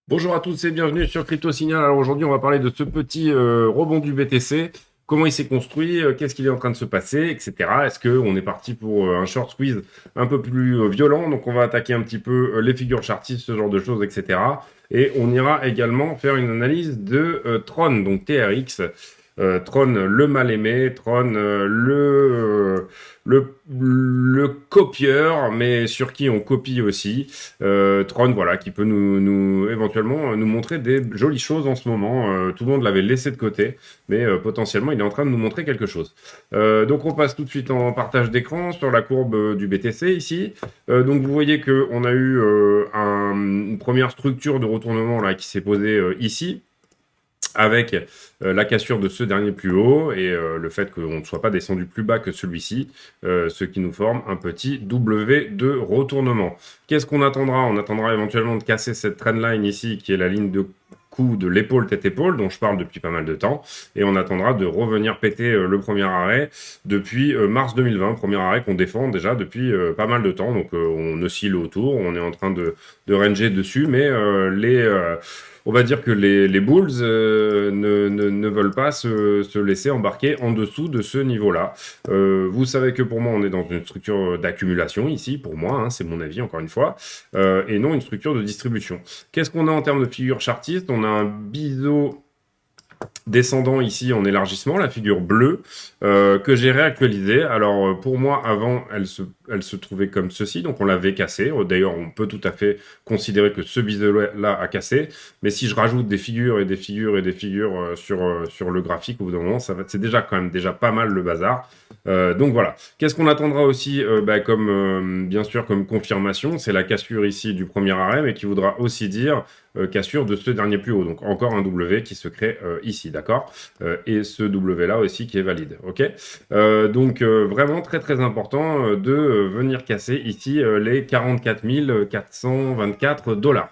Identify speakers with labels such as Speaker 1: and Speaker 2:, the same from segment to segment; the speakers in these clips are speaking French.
Speaker 1: Bonjour à tous et bienvenue sur Crypto Signal. Alors aujourd'hui, on va parler de ce petit rebond du BTC. Comment il s'est construit, qu'est-ce qu'il est en train de se passer, etc. Est-ce qu'on est parti pour un short squeeze un peu plus violent? Donc on va attaquer un petit peu les figures chartistes, ce genre de choses, etc. Et on ira également faire une analyse de Tron, donc TRX. Tron le mal-aimé, Tron le copieur, mais sur qui on copie aussi. Tron, voilà, qui peut éventuellement nous montrer des jolies choses en ce moment. Tout le monde l'avait laissé de côté, mais potentiellement il est en train de nous montrer quelque chose. Donc on passe tout de suite en partage d'écran sur la courbe du BTC ici. Donc vous voyez qu'on a eu une première structure de retournement là qui s'est posée ici, avec la cassure de ce dernier plus haut et le fait qu'on ne soit pas descendu plus bas que celui-ci, ce qui nous forme un petit W de retournement. Qu'est-ce qu'on attendra? On attendra éventuellement de casser cette trendline ici, qui est la ligne de coup de l'épaule tête-épaule, dont je parle depuis pas mal de temps, et on attendra de revenir péter le premier arrêt depuis mars 2020, premier arrêt qu'on défend déjà depuis pas mal de temps, donc on oscille autour, on est en train de ranger dessus, mais on va dire que les Bulls ne veulent pas se laisser embarquer en dessous de ce niveau-là. Vous savez que pour moi, on est dans une structure d'accumulation ici, pour moi, hein, c'est mon avis encore une fois, et non une structure de distribution. Qu'est-ce qu'on a en termes de figure chartiste? On a un biseau descendant ici en élargissement, la figure bleue, que j'ai réactualisée. Alors pour moi, avant, elle se trouvait comme ceci, donc on l'avait cassée. D'ailleurs, on peut tout à fait considérer que ce biseau-là a cassé, mais si je rajoute des figures et des figures et des figures sur le graphique, au bout d'un moment, c'est déjà quand même déjà pas mal le bazar. Donc voilà. Qu'est-ce qu'on attendra aussi bien sûr comme confirmation? C'est la cassure ici du premier arrêt, mais qui voudra aussi dire cassure de ce dernier plus haut. Donc encore un W qui se crée ici, d'accord? Et ce W là aussi qui est valide, ok? Donc vraiment très très important de venir casser ici les 44 424 $.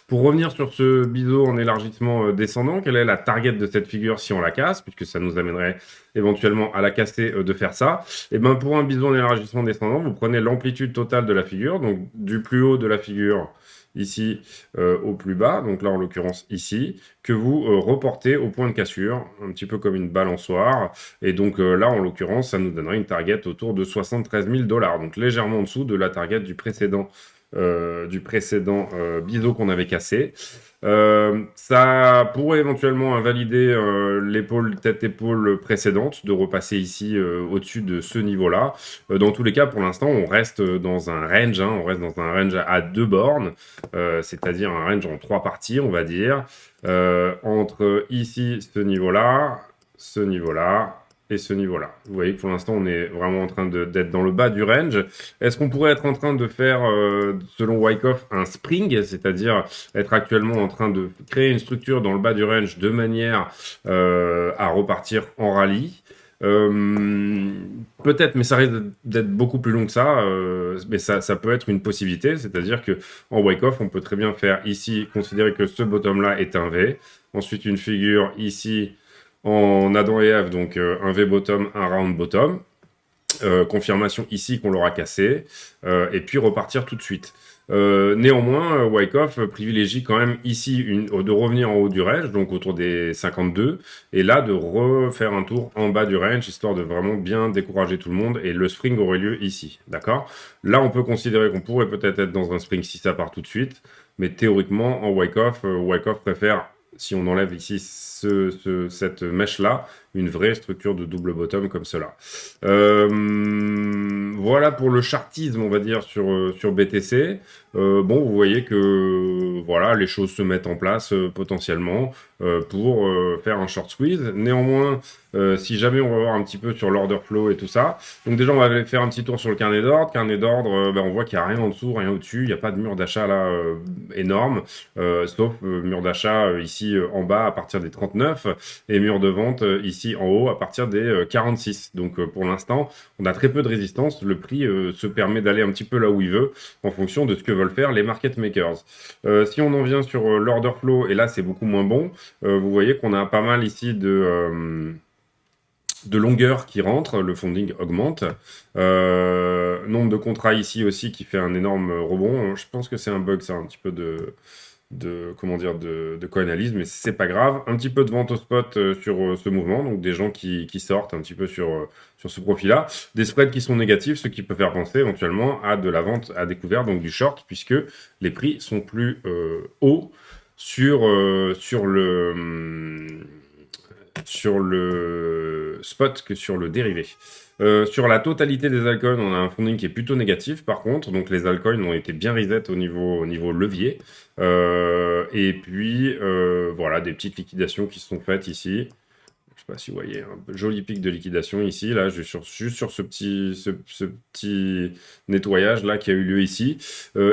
Speaker 1: Pour revenir sur ce biseau en élargissement descendant, quelle est la target de cette figure si on la casse, puisque ça nous amènerait éventuellement à la casser de faire ça? Et ben pour un biseau en élargissement descendant, vous prenez l'amplitude totale de la figure, donc du plus haut de la figure ici au plus bas, donc là en l'occurrence ici, que vous reportez au point de cassure, un petit peu comme une balançoire, et donc là en l'occurrence ça nous donnerait une target autour de 73 000 $, donc légèrement en dessous de la target du précédent biseau qu'on avait cassé. Ça pourrait éventuellement invalider tête-épaule précédente, de repasser ici au-dessus de ce niveau-là. Dans tous les cas, pour l'instant, on reste dans un range, hein, on reste dans un range à 2 bornes, c'est-à-dire un range en 3 parties, on va dire, entre ici, ce niveau-là, et ce niveau-là. Vous voyez que pour l'instant, on est vraiment en train d'être dans le bas du range. Est-ce qu'on pourrait être en train de faire, selon Wyckoff, un spring, c'est-à-dire être actuellement en train de créer une structure dans le bas du range de manière à repartir en rallye? Peut-être, mais ça risque d'être beaucoup plus long que ça, mais ça peut être une possibilité, c'est-à-dire que en Wyckoff, on peut très bien faire ici, considérer que ce bottom-là est un V, ensuite une figure ici en Adam et Ève, donc un V bottom, un round bottom, confirmation ici qu'on l'aura cassé, et puis repartir tout de suite. Néanmoins, Wyckoff privilégie quand même ici de revenir en haut du range, donc autour des 52, et là de refaire un tour en bas du range, histoire de vraiment bien décourager tout le monde, et le spring aurait lieu ici, d'accord? Là, on peut considérer qu'on pourrait peut-être être dans un spring si ça part tout de suite, mais théoriquement, en Wyckoff, Wyckoff préfère, si on enlève ici cette mèche-là, une vraie structure de double bottom comme cela. Voilà pour le chartisme, on va dire, sur BTC. Bon, vous voyez que voilà, les choses se mettent en place potentiellement pour faire un short squeeze. Néanmoins, si jamais on va voir un petit peu sur l'order flow et tout ça, donc déjà on va aller faire un petit tour sur le carnet d'ordre. Carnet d'ordre, on voit qu'il n'y a rien en dessous, rien au-dessus, il n'y a pas de mur d'achat là énorme, sauf mur d'achat ici en bas à partir des 39 et mur de vente ici en haut à partir des 46. Donc pour l'instant, on a très peu de résistance. Le prix se permet d'aller un petit peu là où il veut en fonction de ce que veulent faire les market makers. Si on en vient sur l'order flow, et là c'est beaucoup moins bon, vous voyez qu'on a pas mal ici de longueur qui rentre, le funding augmente. Nombre de contrats ici aussi qui fait un énorme rebond. Je pense que c'est un bug, ça, un petit peu comment dire, de co-analyse, mais c'est pas grave. Un petit peu de vente au spot sur ce mouvement, donc des gens qui sortent un petit peu sur ce profil-là. Des spreads qui sont négatifs, ce qui peut faire penser éventuellement à de la vente à découvert, donc du short, puisque les prix sont plus hauts sur le spot que sur le dérivé. Sur la totalité des altcoins, on a un funding qui est plutôt négatif par contre, donc les altcoins ont été bien reset au niveau levier. Et puis voilà, des petites liquidations qui se sont faites ici. Je sais pas si vous voyez, un joli pic de liquidation ici, là, juste sur ce petit nettoyage là qui a eu lieu ici.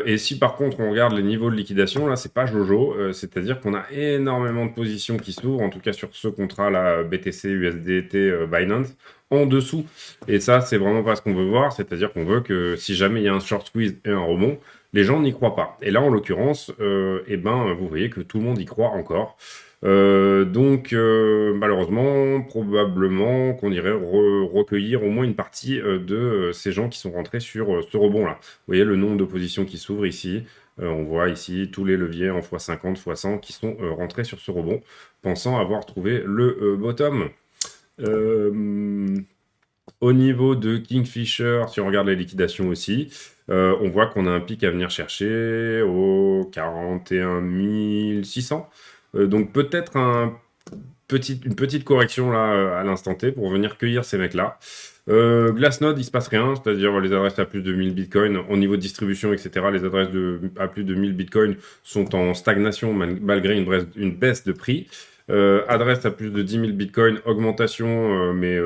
Speaker 1: Et si par contre on regarde les niveaux de liquidation, là, c'est pas Jojo, c'est-à-dire qu'on a énormément de positions qui s'ouvrent, en tout cas sur ce contrat là, BTC, USDT, Binance, en dessous. Et ça, c'est vraiment pas ce qu'on veut voir, c'est-à-dire qu'on veut que si jamais il y a un short squeeze et un rebond, les gens n'y croient pas. Et là, en l'occurrence, eh ben, vous voyez que tout le monde y croit encore. Donc, malheureusement, probablement qu'on irait recueillir au moins une partie de ces gens qui sont rentrés sur ce rebond-là. Vous voyez le nombre de positions qui s'ouvrent ici. On voit ici tous les leviers en x50, x100 qui sont rentrés sur ce rebond, pensant avoir trouvé le bottom. Au niveau de Kingfisher, si on regarde les liquidations aussi, on voit qu'on a un pic à venir chercher au 41 600. Donc peut-être une petite correction là à l'instant T pour venir cueillir ces mecs-là. Glassnode, il se passe rien, c'est-à-dire les adresses à plus de 1000 bitcoins, au niveau de distribution, etc., les adresses à plus de 1000 bitcoins sont en stagnation malgré une baisse de prix. Adresse à plus de 10 000 bitcoins, augmentation, mais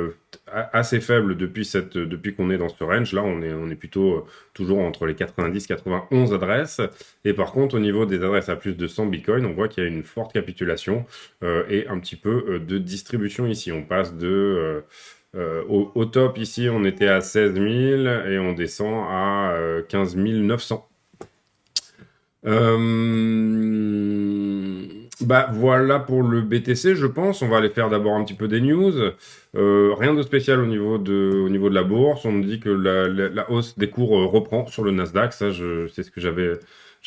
Speaker 1: assez faible depuis qu'on est dans ce range. Là, on est plutôt toujours entre les 90 91 adresses. Et par contre, au niveau des adresses à plus de 100 bitcoins, on voit qu'il y a une forte capitulation et un petit peu de distribution ici. On passe au top ici, on était à 16 000 et on descend à 15 900. Bah voilà pour le BTC, je pense. On va aller faire d'abord un petit peu des news. Rien de spécial au niveau de la bourse. On me dit que la hausse des cours reprend sur le Nasdaq. Ça, c'est ce que j'avais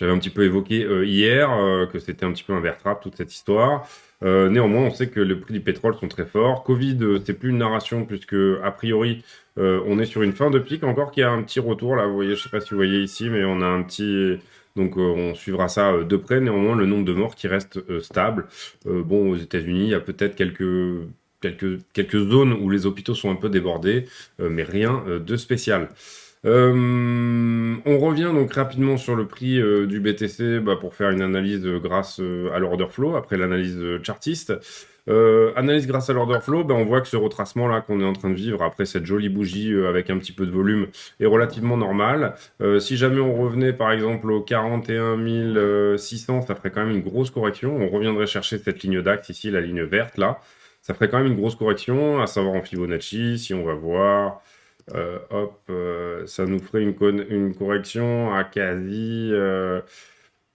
Speaker 1: un petit peu évoqué hier, que c'était un petit peu un bear trap, toute cette histoire. Néanmoins, on sait que les prix du pétrole sont très forts. Covid, c'est plus une narration puisque a priori, on est sur une fin de pic encore qui a un petit retour là. Vous voyez, je sais pas si vous voyez ici, mais on a un petit. Donc on suivra ça de près. Néanmoins, le nombre de morts qui reste stable. Bon, aux États-Unis, il y a peut-être quelques zones où les hôpitaux sont un peu débordés, mais rien de spécial. On revient donc rapidement sur le prix du BTC pour faire une analyse grâce à l'order flow, après l'analyse chartiste. Analyse grâce à l'order flow, on voit que ce retracement là qu'on est en train de vivre après cette jolie bougie avec un petit peu de volume est relativement normal. Si jamais on revenait par exemple au 41 600, ça ferait quand même une grosse correction. On reviendrait chercher cette ligne d'axe ici, la ligne verte là. Ça ferait quand même une grosse correction, à savoir en Fibonacci, si on va voir. Ça nous ferait une correction à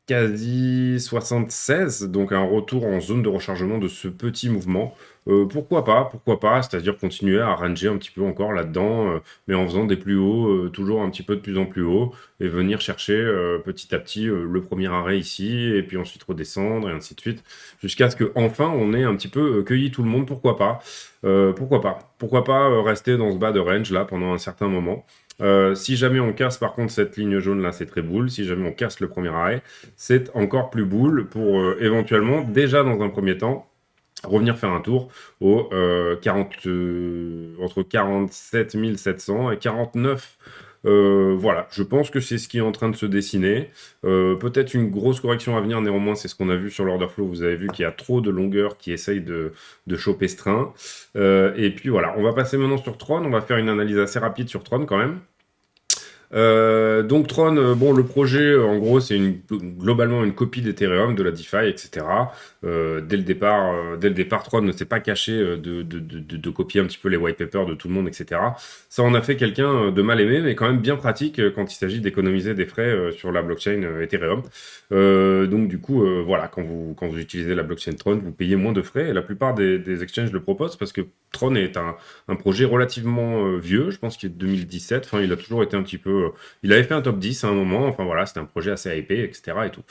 Speaker 1: quasi 76, donc un retour en zone de rechargement de ce petit mouvement. Pourquoi pas, c'est-à-dire continuer à ranger un petit peu encore là-dedans, mais en faisant des plus hauts, toujours un petit peu de plus en plus haut, et venir chercher petit à petit le premier arrêt ici, et puis ensuite redescendre, et ainsi de suite, jusqu'à ce qu'enfin on ait un petit peu cueilli tout le monde, pourquoi pas. Pourquoi pas rester dans ce bas de range là pendant un certain moment. Si jamais on casse par contre cette ligne jaune là, c'est très boule. Si jamais on casse le premier arrêt, c'est encore plus boule pour éventuellement, déjà dans un premier temps, revenir faire un tour entre 47 700 et 49. Voilà, je pense que c'est ce qui est en train de se dessiner. Peut-être une grosse correction à venir, néanmoins, c'est ce qu'on a vu sur l'order flow. Vous avez vu qu'il y a trop de longueurs qui essayent de choper ce train. Et puis voilà, on va passer maintenant sur Tron. On va faire une analyse assez rapide sur Tron quand même. Donc Tron, bon, le projet, en gros, c'est globalement une copie d'Ethereum, de la DeFi, etc. Dès le départ, Tron ne s'est pas caché de copier un petit peu les white papers de tout le monde, etc. Ça en a fait quelqu'un de mal aimé, mais quand même bien pratique quand il s'agit d'économiser des frais sur la blockchain Ethereum. Donc du coup, voilà, quand vous utilisez la blockchain Tron, vous payez moins de frais. Et la plupart des exchanges le proposent parce que Tron est un projet relativement vieux, je pense qu'il est de 2017. Enfin, il a toujours été un petit peu. Il avait fait un top 10 à un moment. Enfin voilà, c'était un projet assez hypé, etc. Et tout.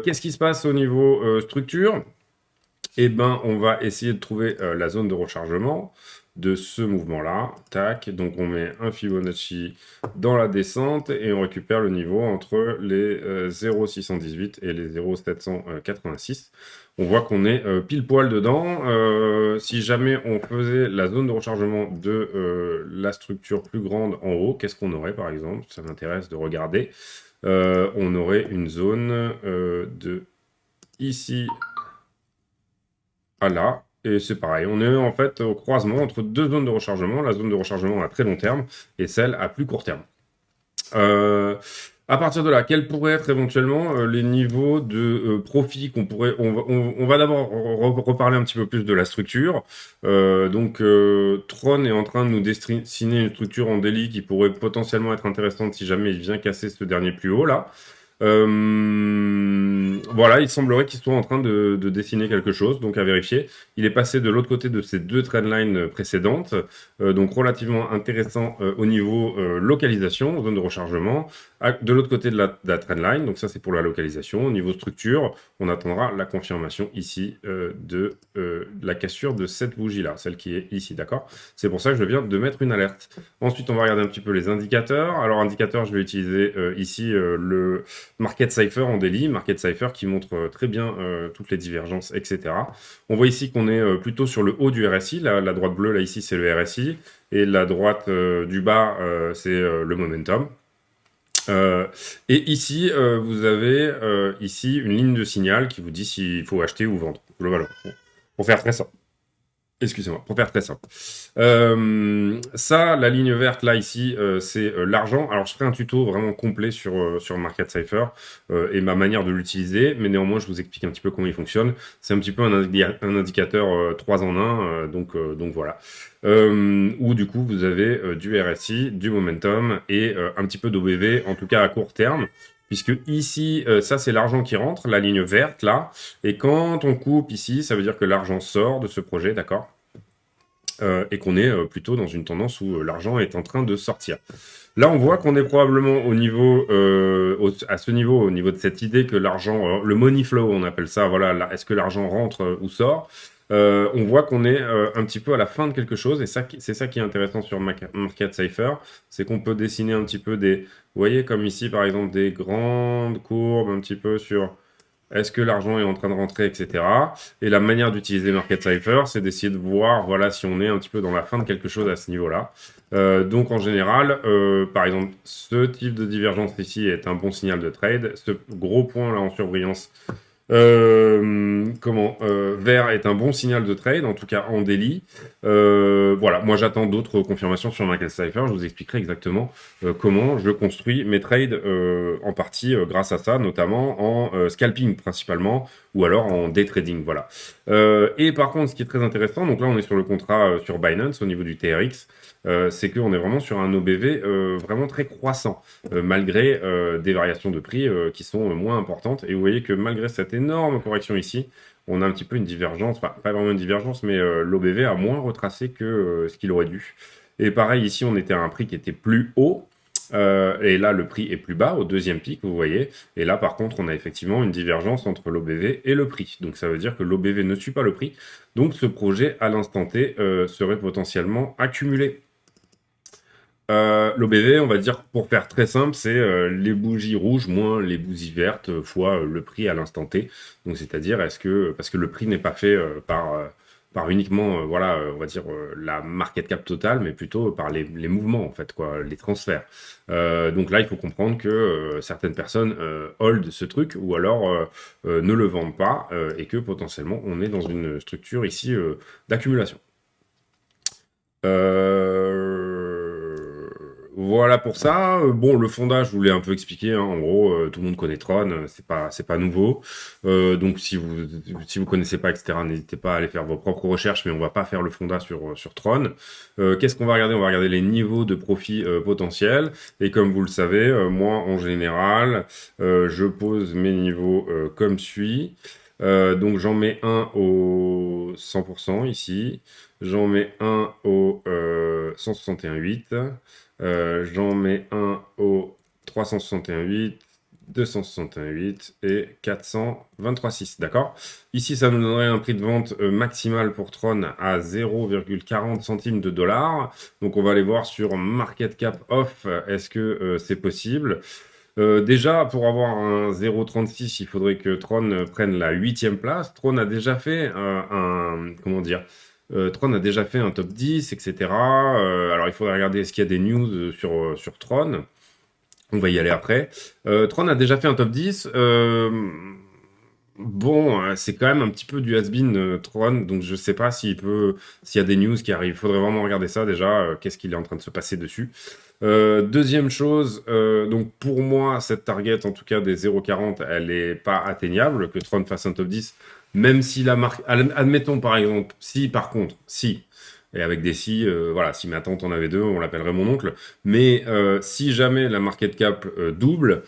Speaker 1: Qu'est-ce qui se passe au niveau structure? Eh ben, on va essayer de trouver la zone de rechargement de ce mouvement-là. Tac. Donc, on met un Fibonacci dans la descente et on récupère le niveau entre les 0,618 et les 0,786. On voit qu'on est pile poil dedans. Si jamais on faisait la zone de rechargement de la structure plus grande en haut, qu'est-ce qu'on aurait par exemple? Ça m'intéresse de regarder. On aurait une zone de ici à là. Et c'est pareil, on est en fait au croisement entre deux zones de rechargement, la zone de rechargement à très long terme et celle à plus court terme. Euh, à partir de là, quels pourraient être éventuellement les niveaux de profit qu'on pourrait... On va d'abord reparler un petit peu plus de la structure. Tron est en train de nous dessiner une structure en daily qui pourrait potentiellement être intéressante si jamais il vient casser ce dernier plus haut là. Voilà, il semblerait qu'il soit en train de dessiner quelque chose, donc à vérifier. Il est passé de l'autre côté de ces deux trendlines précédentes, donc relativement intéressant au niveau localisation, zone de rechargement. De l'autre côté de la trendline, donc ça c'est pour la localisation. Au niveau structure, on attendra la confirmation ici de la cassure de cette bougie-là, celle qui est ici, d'accord? C'est pour ça que je viens de mettre une alerte. Ensuite, on va regarder un petit peu les indicateurs. Alors, indicateur, je vais utiliser ici le Market Cipher en daily, Market Cipher qui montre très bien toutes les divergences, etc. On voit ici qu'on est plutôt sur le haut du RSI. La droite bleue, là, ici, c'est le RSI. Et la droite du bas, c'est le momentum. Et ici, vous avez ici une ligne de signal qui vous dit s'il faut acheter ou vendre, globalement. Pour faire très simple. Excusez-moi, pour faire très simple. Ça, la ligne verte, là, ici, c'est l'argent. Alors, je ferai un tuto vraiment complet sur Market Cipher et ma manière de l'utiliser, mais néanmoins, je vous explique un petit peu comment il fonctionne. C'est un petit peu un indicateur 3 en 1, donc voilà. Où, du coup, vous avez du RSI, du momentum et un petit peu d'OBV, en tout cas à court terme. Puisque ici, ça c'est l'argent qui rentre, la ligne verte là, et quand on coupe ici, ça veut dire que l'argent sort de ce projet, d'accord? Et qu'on est plutôt dans une tendance où l'argent est en train de sortir. Là, on voit qu'on est probablement au niveau, à ce niveau, au niveau de cette idée que l'argent, le money flow, on appelle ça, voilà, est-ce que l'argent rentre ou sort? On voit qu'on est un petit peu à la fin de quelque chose, et c'est ça qui est intéressant sur Market Cipher, c'est qu'on peut dessiner un petit peu vous voyez, comme ici, par exemple, des grandes courbes un petit peu sur est-ce que l'argent est en train de rentrer, etc. Et la manière d'utiliser Market Cipher, c'est d'essayer de voir, voilà, si on est un petit peu dans la fin de quelque chose à ce niveau-là. Donc en général, par exemple, ce type de divergence ici est un bon signal de trade. Ce gros point là en surbrillance, vert est un bon signal de trade, en tout cas en daily. Voilà, moi j'attends d'autres confirmations sur Market Cipher. Je vous expliquerai exactement comment je construis mes trades en partie grâce à ça, notamment en scalping principalement, ou alors en day trading, voilà. Et par contre, ce qui est très intéressant, donc là on est sur le contrat sur Binance au niveau du TRX, c'est qu'on est vraiment sur un OBV vraiment très croissant, malgré des variations de prix qui sont moins importantes. Et vous voyez que malgré cette énorme correction ici, on a un petit peu une divergence, enfin pas vraiment une divergence, mais l'OBV a moins retracé que ce qu'il aurait dû. Et pareil, ici, on était à un prix qui était plus haut. Et là, le prix est plus bas au deuxième pic, vous voyez. Et là, par contre, on a effectivement une divergence entre l'OBV et le prix. Donc, ça veut dire que l'OBV ne suit pas le prix. Donc, ce projet, à l'instant T, serait potentiellement accumulé. L'OBV, on va dire, pour faire très simple, c'est les bougies rouges moins les bougies vertes fois le prix à l'instant T. Donc, c'est-à-dire, parce que le prix n'est pas fait par uniquement, voilà, on va dire, la market cap totale, mais plutôt par les mouvements, en fait, quoi, les transferts. Donc là, il faut comprendre que certaines personnes hold ce truc ou alors ne le vendent pas et que potentiellement, on est dans une structure ici d'accumulation. voilà pour ça. Bon, le fondage, je vous l'ai un peu expliqué, hein. En gros, tout le monde connaît Tron, c'est pas nouveau. Donc si vous connaissez pas, etc., n'hésitez pas à aller faire vos propres recherches, mais on va pas faire le fondat sur Tron. Qu'est-ce qu'on va regarder? On va regarder les niveaux de profit potentiels. Et comme vous le savez, moi, en général, je pose mes niveaux comme suit. Donc j'en mets un au 100% ici. J'en mets un au 161,8. J'en mets un au 361,8, 261,8 et 423,6. D'accord? Ici, ça nous donnerait un prix de vente maximal pour Tron à 0,40 centimes de dollar. Donc, on va aller voir sur Market Cap Off. Est-ce que c'est possible? Déjà, pour avoir un 0,36, il faudrait que Tron prenne la 8e place. Tron a déjà fait comment dire? Tron a déjà fait un top 10, etc. Alors, il faudrait regarder est-ce qu'il y a des news sur Tron. On va y aller après. Tron a déjà fait un top 10. Bon, c'est quand même un petit peu du has-been, Tron, donc je sais pas s'il y a des news qui arrivent. Il faudrait vraiment regarder ça déjà, qu'est-ce qu'il est en train de se passer dessus. Deuxième chose, donc pour moi, cette target, en tout cas des 0,40, elle est pas atteignable, que Tron fasse un top 10, même si la marque, admettons par exemple, si par contre, si, et avec des si, voilà, si ma tante en avait deux, on l'appellerait mon oncle, mais si jamais la market cap double,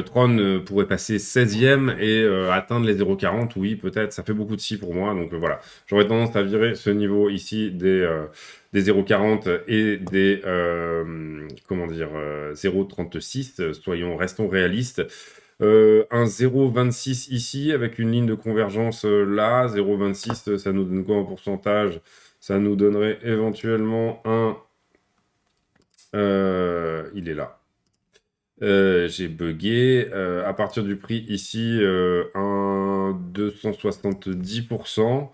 Speaker 1: Tron pourrait passer 16e et atteindre les 0,40, oui, peut-être, ça fait beaucoup de si pour moi, donc voilà. J'aurais tendance à virer ce niveau ici des 0,40 et des comment dire 0,36, restons réalistes. Un 0,26 ici avec une ligne de convergence là, 0,26, ça nous donne quoi en pourcentage? Ça nous donnerait éventuellement un... il est là. J'ai bugué. À partir du prix ici, un 270%.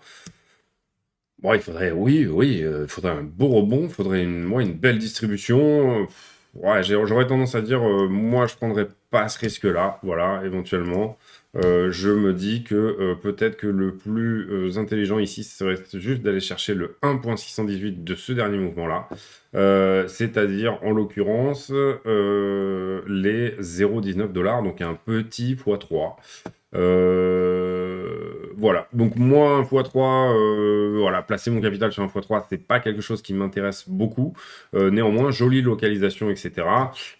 Speaker 1: Bon, il faudrait, oui, il faudrait un beau rebond, il faudrait une belle distribution. Ouais, j'aurais tendance à dire, moi, je prendrais pas ce risque-là, voilà, éventuellement. Je me dis que peut-être que le plus intelligent ici, ce serait juste d'aller chercher le 1,618 de ce dernier mouvement-là. C'est-à-dire, en l'occurrence, les 0,19 dollars, donc un petit x3. Voilà. Donc moi, un x3, voilà, placer mon capital sur un x3, c'est pas quelque chose qui m'intéresse beaucoup. Néanmoins, jolie localisation, etc.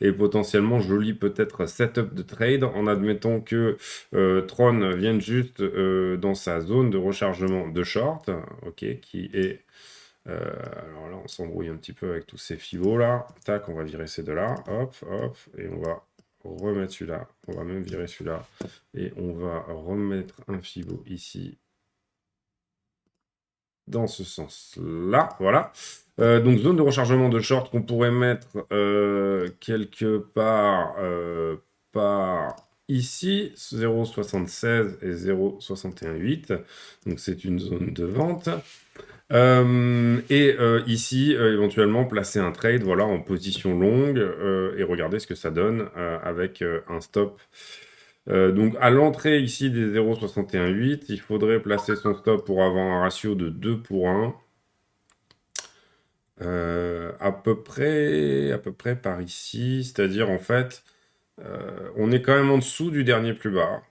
Speaker 1: Et potentiellement jolie peut-être setup de trade en admettant que Tron vienne juste dans sa zone de rechargement de short, ok, qui est alors là, on s'embrouille un petit peu avec tous ces fibots là. Tac, on va virer ces deux-là. Hop, hop. Et on va remettre celui-là. On va même virer celui-là. Et on va remettre un fibot ici. Dans ce sens-là. Voilà. Donc, zone de rechargement de short qu'on pourrait mettre quelque part par ici. 0,76 et 0,618. Donc, c'est une zone de vente. Ici, éventuellement, placer un trade voilà, en position longue et regarder ce que ça donne avec un stop. Donc, à l'entrée ici des 0,618, il faudrait placer son stop pour avoir un ratio de 2 pour 1. À peu près par ici. C'est-à-dire, en fait, on est quand même en dessous du dernier plus bas.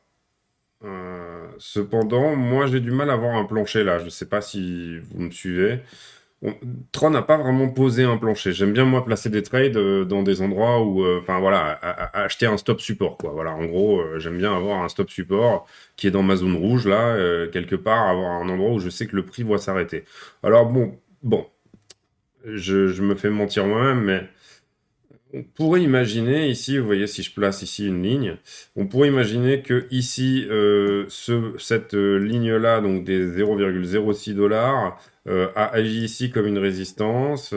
Speaker 1: Cependant, moi j'ai du mal à avoir un plancher là. Je ne sais pas si vous me suivez. Tron n'a pas vraiment posé un plancher. J'aime bien moi placer des trades dans des endroits où, enfin voilà, acheter un stop support quoi. Voilà, en gros, j'aime bien avoir un stop support qui est dans ma zone rouge là, quelque part, avoir un endroit où je sais que le prix va s'arrêter. Alors bon, je me fais mentir moi-même, mais on pourrait imaginer ici, vous voyez, si je place ici une ligne, on pourrait imaginer que ici, cette ligne-là, donc des 0,06 dollars, a agi ici comme une résistance,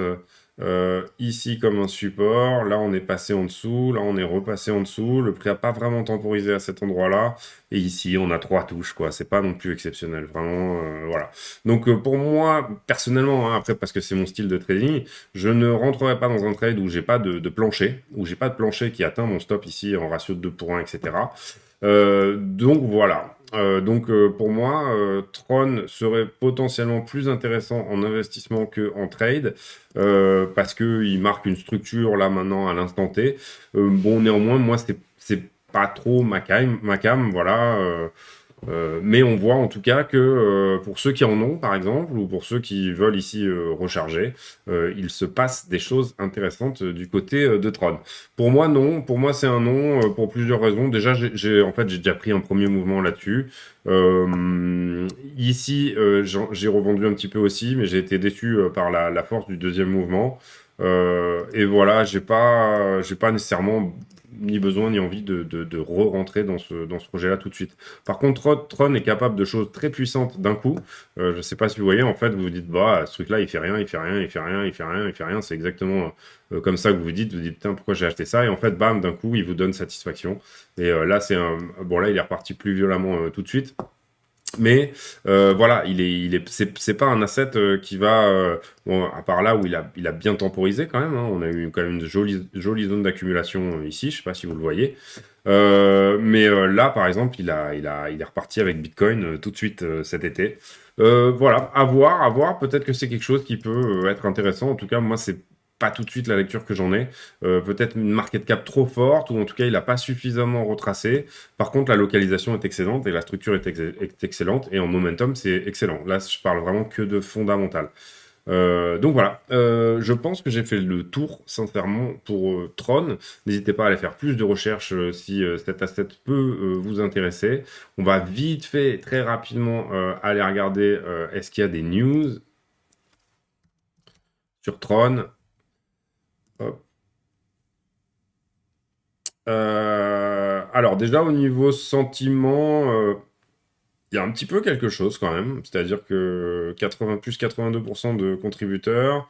Speaker 1: ici comme un support. Là, on est passé en dessous, là, on est repassé en dessous. Le prix n'a pas vraiment temporisé à cet endroit-là. Et ici, on a 3 touches, quoi. C'est pas non plus exceptionnel, vraiment, voilà. Donc, pour moi, personnellement, hein, après, parce que c'est mon style de trading, je ne rentrerai pas dans un trade où j'ai pas de plancher, où j'ai pas de plancher qui atteint mon stop ici en ratio de 2 pour 1, etc. Donc voilà. Pour moi, Tron serait potentiellement plus intéressant en investissement qu'en trade, parce qu'il marque une structure là maintenant à l'instant T. Bon, néanmoins, moi, c'est pas trop ma cam, voilà. Mais on voit en tout cas que pour ceux qui en ont, par exemple, ou pour ceux qui veulent ici recharger, il se passe des choses intéressantes du côté de Tron. Pour moi, non. Pour moi, c'est un non pour plusieurs raisons. Déjà, en fait, j'ai déjà pris un premier mouvement là-dessus. Ici, j'ai revendu un petit peu aussi, mais j'ai été déçu par la force du deuxième mouvement. Et voilà, j'ai pas nécessairement ni besoin ni envie de re-rentrer dans ce projet-là tout de suite. Par contre, Tron est capable de choses très puissantes d'un coup. Je ne sais pas si vous voyez, en fait, vous vous dites, bah, ce truc-là, il fait rien, il fait rien, il fait rien, il fait rien, il fait rien. C'est exactement comme ça que vous vous dites, putain, pourquoi j'ai acheté ça? Et en fait, bam, d'un coup, il vous donne satisfaction. Et là, bon, là, il est reparti plus violemment tout de suite. Mais voilà, c'est pas un asset qui va, bon, à part là où il a bien temporisé quand même, hein. On a eu quand même une jolie zone d'accumulation ici, je sais pas si vous le voyez. Là, par exemple, il est reparti avec Bitcoin tout de suite cet été. Voilà, à voir. Peut-être que c'est quelque chose qui peut être intéressant. En tout cas, moi, c'est pas tout de suite la lecture que j'en ai. Peut-être une market cap trop forte, ou en tout cas, il n'a pas suffisamment retracé. Par contre, la localisation est excellente et la structure est excellente. Et en momentum, c'est excellent. Là, je parle vraiment que de fondamental. Donc voilà, je pense que j'ai fait le tour, sincèrement, pour Tron. N'hésitez pas à aller faire plus de recherches si cet asset peut vous intéresser. On va vite fait, très rapidement, aller regarder est-ce qu'il y a des news sur Tron. Hop. Alors déjà, au niveau sentiment, il y a un petit peu quelque chose quand même. C'est-à-dire que 82% de contributeurs.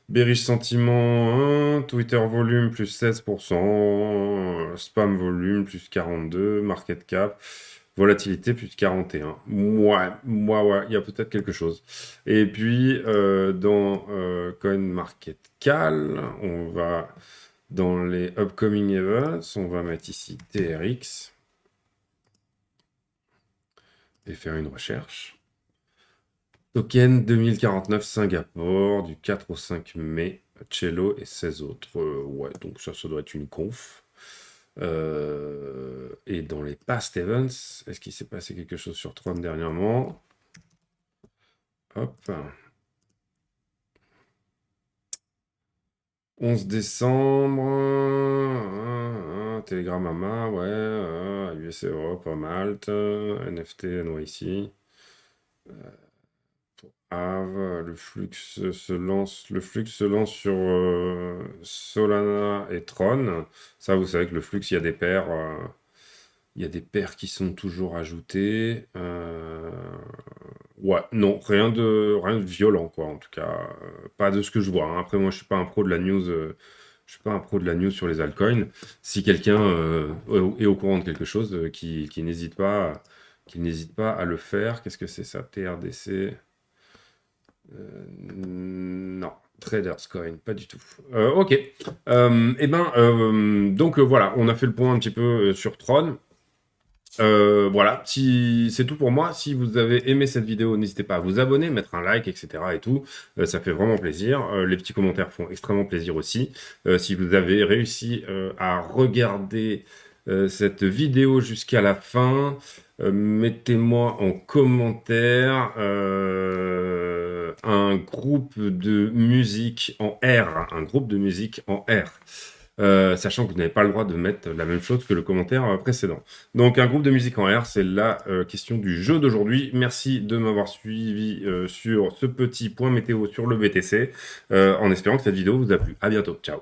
Speaker 1: Bearish sentiment 1, Twitter volume plus 16%, spam volume plus 42, market cap, volatilité plus 41. Ouais, il y a peut-être quelque chose. Et puis, dans CoinMarketCal, on va dans les upcoming events, on va mettre ici TRX et faire une recherche. Token 2049 Singapour du 4 au 5 mai, Cello et 16 autres. Ouais, donc ça doit être une conf. Et dans les past events, est-ce qu'il s'est passé quelque chose sur Tron dernièrement? Hop. 11 décembre, Telegram AMA, ouais, US Europe, Malte, NFT, NYC. Le flux se lance sur Solana et Tron. Ça, vous savez que le flux, il y a des paires qui sont toujours ajoutées. Ouais, non, rien de violent, quoi, en tout cas. Pas de ce que je vois, hein. Après, moi, je suis pas un pro de la news. Je suis pas un pro de la news sur les altcoins. Si quelqu'un est au courant de quelque chose, qui n'hésite pas, à le faire. Qu'est-ce que c'est ça? TRDC? Non, Traders Coin, pas du tout. Ok. Donc voilà, on a fait le point un petit peu sur Tron. Voilà, c'est tout pour moi. Si vous avez aimé cette vidéo, n'hésitez pas à vous abonner, mettre un like, etc. et tout. Ça fait vraiment plaisir. Les petits commentaires font extrêmement plaisir aussi. Si vous avez réussi à regarder cette vidéo jusqu'à la fin, mettez-moi en commentaire un groupe de musique en R. Un groupe de musique en R. Sachant que vous n'avez pas le droit de mettre la même chose que le commentaire précédent. Donc un groupe de musique en R, c'est la question du jeu d'aujourd'hui. Merci de m'avoir suivi sur ce petit point météo sur le BTC, en espérant que cette vidéo vous a plu. À bientôt, ciao.